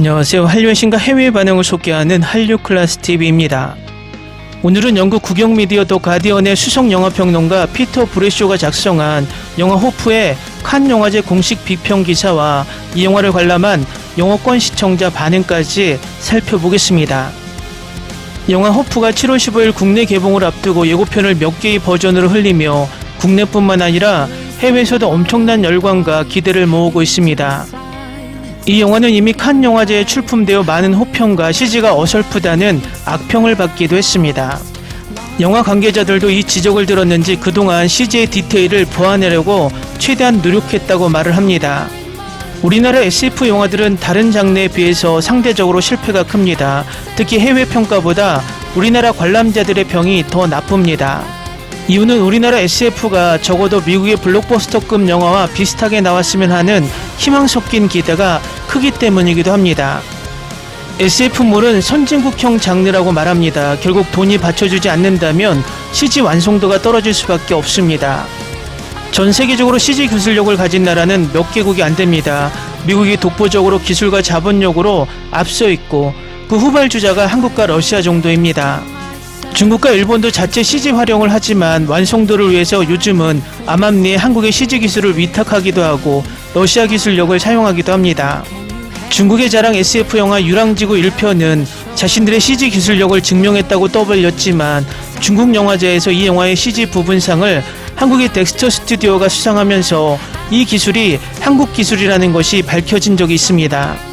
안녕하세요. 한류의 신과 해외 반응을 소개하는 한류클래스TV입니다. 오늘은 영국 국영 미디어 더 가디언의 수석 영화평론가 피터 브래쇼가 작성한 영화 호프의 칸 영화제 공식 비평 기사와 이 영화를 관람한 영어권 시청자 반응까지 살펴보겠습니다. 영화 호프가 7월 15일 국내 개봉을 앞두고 예고편을 몇 개의 버전으로 흘리며 국내뿐만 아니라 해외에서도 엄청난 열광과 기대를 모으고 있습니다. 이 영화는 이미 칸 영화제에 출품되어 많은 호평과 CG가 어설프다는 악평을 받기도 했습니다. 영화 관계자들도 이 지적을 들었는지 그동안 CG의 디테일을 보완하려고 최대한 노력했다고 말을 합니다. 우리나라 SF 영화들은 다른 장르에 비해서 상대적으로 실패가 큽니다. 특히 해외 평가보다 우리나라 관람자들의 평이 더 나쁩니다. 이유는 우리나라 SF가 적어도 미국의 블록버스터급 영화와 비슷하게 나왔으면 하는 희망 섞인 기대가 크기 때문이기도 합니다. SF물은 선진국형 장르라고 말합니다. 결국 돈이 받쳐주지 않는다면 CG 완성도가 떨어질 수밖에 없습니다. 전 세계적으로 CG 기술력을 가진 나라는 몇 개국이 안 됩니다. 미국이 독보적으로 기술과 자본력으로 앞서 있고 그 후발주자가 한국과 러시아 정도입니다. 중국과 일본도 자체 CG 활용을 하지만 완성도를 위해서 요즘은 암암리에 한국의 CG 기술을 위탁하기도 하고 러시아 기술력을 사용하기도 합니다. 중국의 자랑 SF 영화 유랑지구 1편은 자신들의 CG 기술력을 증명했다고 떠벌렸지만 중국 영화제에서 이 영화의 CG 부분상을 한국의 덱스터 스튜디오가 수상하면서 이 기술이 한국 기술이라는 것이 밝혀진 적이 있습니다.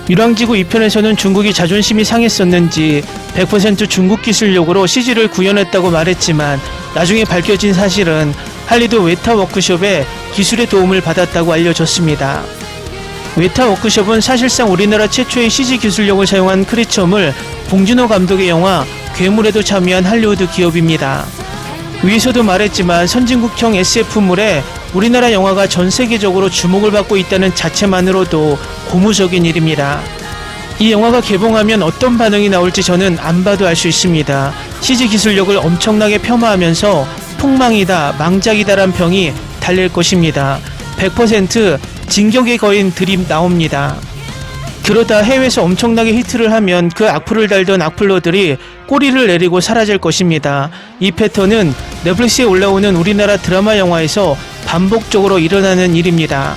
유랑지구 2편에서는 중국이 자존심이 상했었는지 100% 중국 기술력으로 CG를 구현했다고 말했지만 나중에 밝혀진 사실은 할리우드 웨타 워크숍의 기술의 도움을 받았다고 알려졌습니다. 웨타 워크숍은 사실상 우리나라 최초의 CG 기술력을 사용한 크리처물 봉준호 감독의 영화 괴물에도 참여한 할리우드 기업입니다. 위에서도 말했지만 선진국형 SF물에 우리나라 영화가 전 세계적으로 주목을 받고 있다는 자체만으로도 고무적인 일입니다. 이 영화가 개봉하면 어떤 반응이 나올지 저는 안 봐도 알 수 있습니다. CG 기술력을 엄청나게 폄하하면서 폭망이다, 망작이다란 평이 달릴 것입니다. 100% 진격의 거인 드림 나옵니다. 그러다 해외에서 엄청나게 히트를 하면 그 악플을 달던 악플러들이 꼬리를 내리고 사라질 것입니다. 이 패턴은 넷플릭스에 올라오는 우리나라 드라마 영화에서 반복적으로 일어나는 일입니다.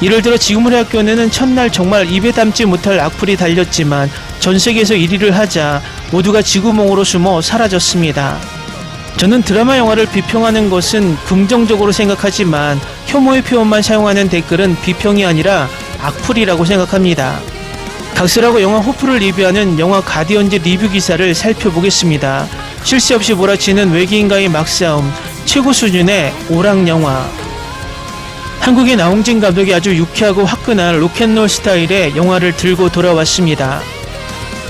예를 들어 지금의 학교는 첫날 정말 입에 담지 못할 악플이 달렸지만 전 세계에서 1위를 하자 모두가 지구멍으로 숨어 사라졌습니다. 저는 드라마 영화를 비평하는 것은 긍정적으로 생각하지만 혐오의 표현만 사용하는 댓글은 비평이 아니라 악플이라고 생각합니다. 각설하고 영화 호프를 리뷰하는 영화 가디언즈 리뷰 기사를 살펴보겠습니다. 쉴 새 없이 몰아치는 외계인과의 막싸움, 최고 수준의 오락 영화. 한국의 나홍진 감독이 아주 유쾌하고 화끈한 로켓롤 스타일의 영화를 들고 돌아왔습니다.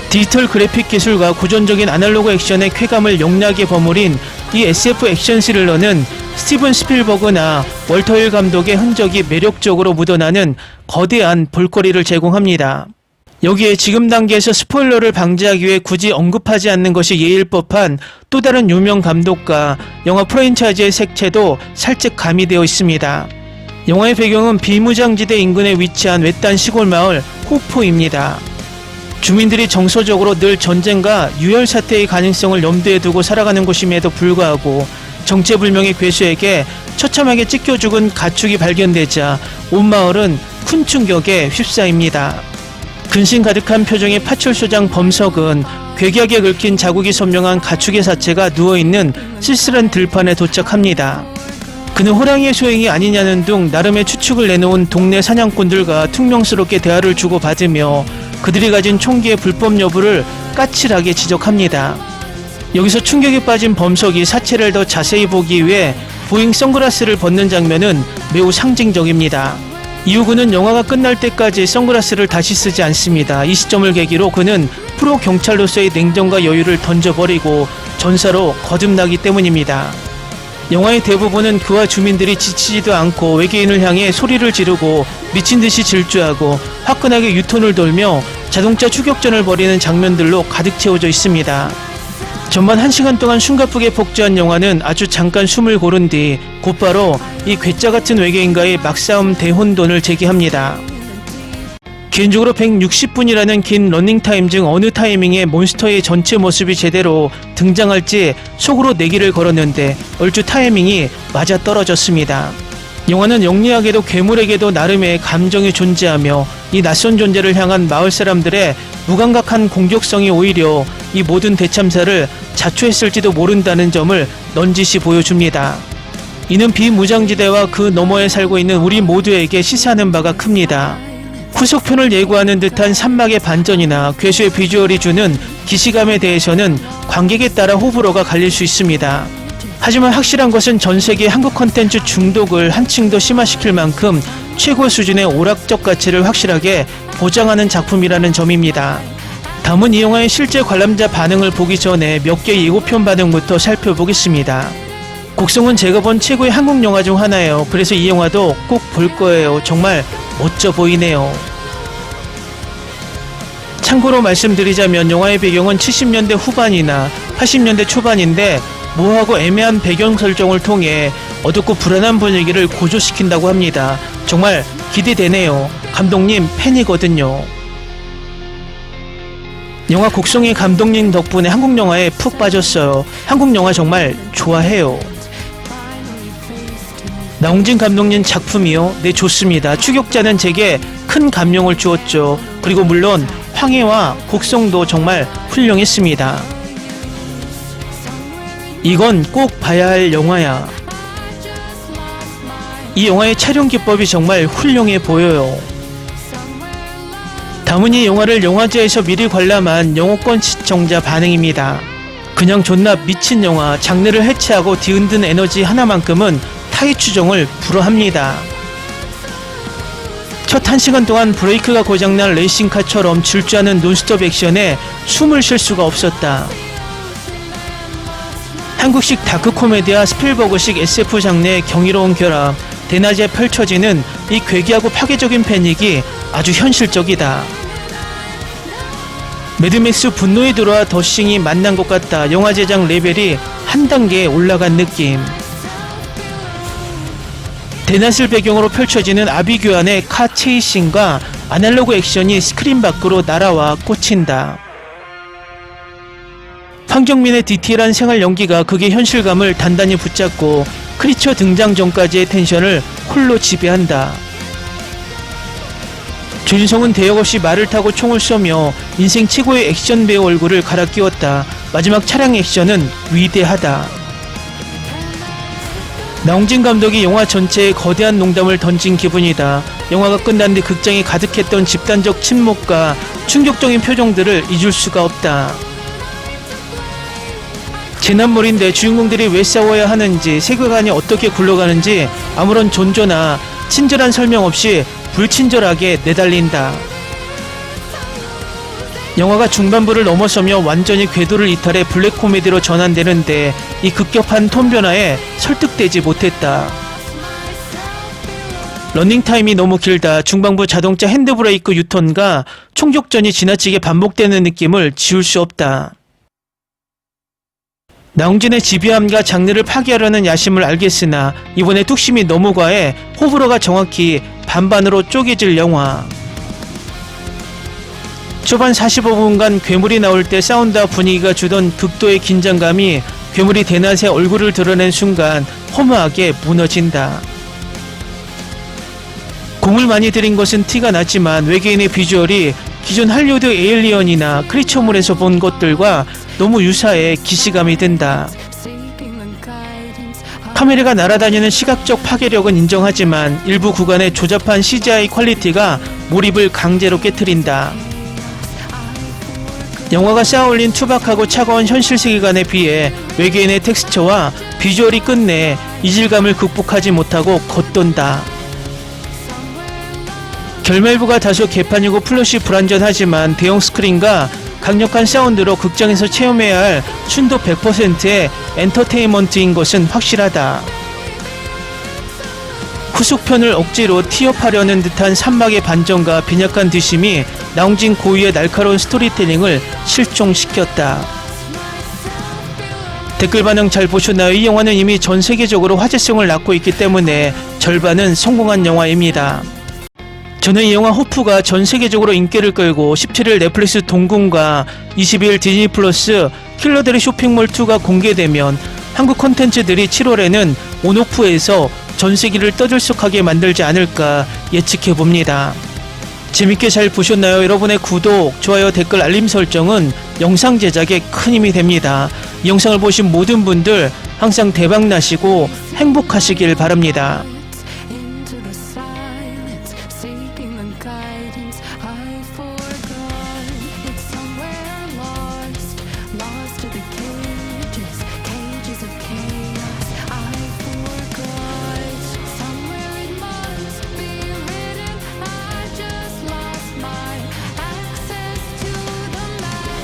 디지털 그래픽 기술과 고전적인 아날로그 액션의 쾌감을 영리하게 버무린 이 SF 액션 스릴러는 스티븐 스필버그나 월터 힐 감독의 흔적이 매력적으로 묻어나는 거대한 볼거리를 제공합니다. 여기에 지금 단계에서 스포일러를 방지하기 위해 굳이 언급하지 않는 것이 예일 법한 또 다른 유명 감독과 영화 프랜차이즈의 색채도 살짝 가미되어 있습니다. 영화의 배경은 비무장지대 인근에 위치한 외딴 시골 마을 호프입니다. 주민들이 정서적으로 늘 전쟁과 유혈 사태의 가능성을 염두에 두고 살아가는 곳임에도 불구하고 정체불명의 괴수에게 처참하게 찢겨 죽은 가축이 발견되자 온 마을은 큰 충격에 휩싸입니다. 근심 가득한 표정의 파출소장 범석은 괴기하게 긁힌 자국이 선명한 가축의 사체가 누워있는 쓸쓸한 들판에 도착합니다. 그는 호랑이의 소행이 아니냐는 등 나름의 추측을 내놓은 동네 사냥꾼들과 퉁명스럽게 대화를 주고받으며 그들이 가진 총기의 불법 여부를 까칠하게 지적합니다. 여기서 충격에 빠진 범석이 사체를 더 자세히 보기 위해 보잉 선글라스를 벗는 장면은 매우 상징적입니다. 이후 그는 영화가 끝날 때까지 선글라스를 다시 쓰지 않습니다. 이 시점을 계기로 그는 프로 경찰로서의 냉정과 여유를 던져버리고 전사로 거듭나기 때문입니다. 영화의 대부분은 그와 주민들이 지치지도 않고 외계인을 향해 소리를 지르고 미친듯이 질주하고 화끈하게 유턴을 돌며 자동차 추격전을 벌이는 장면들로 가득 채워져 있습니다. 전반 1시간 동안 숨가쁘게 폭주한 영화는 아주 잠깐 숨을 고른 뒤 곧바로 이 괴짜 같은 외계인과의 막싸움 대혼돈을 제기합니다. 개인적으로 160분이라는 긴 러닝타임 중 어느 타이밍에 몬스터의 전체 모습이 제대로 등장할지 속으로 내기를 걸었는데 얼추 타이밍이 맞아떨어졌습니다. 영화는 영리하게도 괴물에게도 나름의 감정이 존재하며 이 낯선 존재를 향한 마을 사람들의 무감각한 공격성이 오히려 이 모든 대참사를 자초했을지도 모른다는 점을 넌지시 보여줍니다. 이는 비무장지대와 그 너머에 살고 있는 우리 모두에게 시사하는 바가 큽니다. 후속편을 예고하는 듯한 산막의 반전이나 괴수의 비주얼이 주는 기시감에 대해서는 관객에 따라 호불호가 갈릴 수 있습니다. 하지만 확실한 것은 전 세계 한국 컨텐츠 중독을 한층 더 심화시킬 만큼 최고 수준의 오락적 가치를 확실하게 보장하는 작품이라는 점입니다. 다음은 이 영화의 실제 관람자 반응을 보기 전에 몇 개 예고편 반응부터 살펴보겠습니다. 곡성은 제가 본 최고의 한국 영화 중 하나예요. 그래서 이 영화도 꼭 볼 거예요. 정말 멋져 보이네요. 참고로 말씀드리자면 영화의 배경은 70년대 후반이나 80년대 초반인데 모호하고 애매한 배경 설정을 통해 어둡고 불안한 분위기를 고조시킨다고 합니다. 정말 기대되네요. 감독님 팬이거든요. 영화 곡성의 감독님 덕분에 한국 영화에 푹 빠졌어요. 한국 영화 정말 좋아해요. 나홍진 감독님 작품이요? 네, 좋습니다. 추격자는 제게 큰 감명을 주었죠. 그리고 물론 황해와 곡성도 정말 훌륭했습니다. 이건 꼭 봐야 할 영화야. 이 영화의 촬영 기법이 정말 훌륭해 보여요. 다음은 이 영화를 영화제에서 미리 관람한 영어권 시청자 반응입니다. 그냥 존나 미친 영화, 장르를 해체하고 뒤흔든 에너지 하나만큼은 타의 추종을 불허합니다. 첫 1시간 동안 브레이크가 고장난 레이싱카처럼 질주하는 논스톱 액션에 숨을 쉴 수가 없었다. 한국식 다크 코미디와 스필버그식 SF 장르의 경이로운 결합, 대낮에 펼쳐지는 이 괴기하고 파괴적인 패닉이 아주 현실적이다. 매드맥스 분노에 들어와 더싱이 만난 것 같다. 영화 제작 레벨이 한 단계 올라간 느낌. 대낮을 배경으로 펼쳐지는 아비규환의 카 체이싱과 아날로그 액션이 스크린 밖으로 날아와 꽂힌다. 황정민의 디테일한 생활 연기가 극의 현실감을 단단히 붙잡고 크리처 등장 전까지의 텐션을 홀로 지배한다. 조인성은 대역 없이 말을 타고 총을 쏘며 인생 최고의 액션 배우 얼굴을 갈아 끼웠다. 마지막 차량 액션은 위대하다. 나홍진 감독이 영화 전체에 거대한 농담을 던진 기분이다. 영화가 끝난 뒤 극장에 가득했던 집단적 침묵과 충격적인 표정들을 잊을 수가 없다. 재난물인데 주인공들이 왜 싸워야 하는지, 세계관이 어떻게 굴러가는지 아무런 존조나 친절한 설명 없이 불친절하게 내달린다. 영화가 중반부를 넘어서며 완전히 궤도를 이탈해 블랙 코미디로 전환되는데 이 급격한 톤 변화에 설득되지 못했다. 러닝타임이 너무 길다. 중반부 자동차 핸드브레이크 유턴과 총격전이 지나치게 반복되는 느낌을 지울 수 없다. 나홍진의 집요함과 장르를 파괴하려는 야심을 알겠으나 이번에 뚝심이 너무 과해 호불호가 정확히 반반으로 쪼개질 영화. 초반 45분간 괴물이 나올 때 사운드와 분위기가 주던 극도의 긴장감이 괴물이 대낮에 얼굴을 드러낸 순간 허무하게 무너진다. 공을 많이 들인 것은 티가 났지만 외계인의 비주얼이 기존 할리우드 에일리언이나 크리처물에서 본 것들과 너무 유사해 기시감이 든다. 카메라가 날아다니는 시각적 파괴력은 인정하지만 일부 구간의 조잡한 CGI 퀄리티가 몰입을 강제로 깨트린다. 영화가 쌓아올린 투박하고 차가운 현실 세계관에 비해 외계인의 텍스처와 비주얼이 끝내 이질감을 극복하지 못하고 겉돈다. 결말부가 다소 개판이고 플롯이 불완전하지만 대형 스크린과 강력한 사운드로 극장에서 체험해야 할 순도 100%의 엔터테인먼트인 것은 확실하다. 후속편을 억지로 티업하려는 듯한 산막의 반전과 빈약한 뒷심이 나홍진 고유의 날카로운 스토리텔링을 실종시켰다. 댓글 반응 잘 보셨나요? 이 영화는 이미 전 세계적으로 화제성을 낳고 있기 때문에 절반은 성공한 영화입니다. 저는 이 영화 호프가 전 세계적으로 인기를 끌고 17일 넷플릭스 동궁과 22일 디즈니 플러스 킬러들의 쇼핑몰 2가 공개되면 한국 콘텐츠들이 7월에는 온오프에서 전 세계를 떠들썩하게 만들지 않을까 예측해 봅니다. 재밌게 잘 보셨나요? 여러분의 구독, 좋아요, 댓글, 알림 설정은 영상 제작에 큰 힘이 됩니다. 이 영상을 보신 모든 분들 항상 대박 나시고 행복하시길 바랍니다. Into the silence, seeking the guidance I forgot. It's somewhere lost, lost to the cages, cages of chaos. I forgot. Somewhere it must be written. I just lost my access to the map.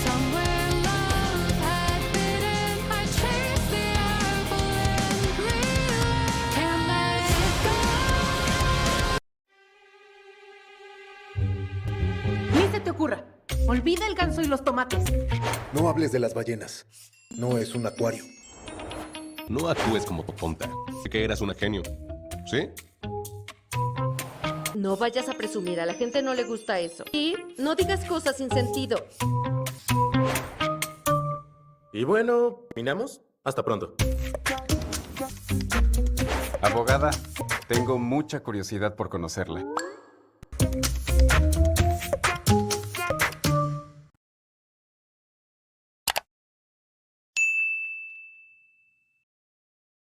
Somewhere love had bitten. I chased the apple and realized can't let it go. Ni se te ocurra. Olvida el ganso y los tomates. No hables de las ballenas. No es un acuario. No actúes como tonta. Que eras una genio. ¿Sí? No vayas a presumir, a la gente no le gusta eso. Y no digas cosas sin sentido. Y bueno, ¿terminamos? Hasta pronto. Abogada, tengo mucha curiosidad por conocerla.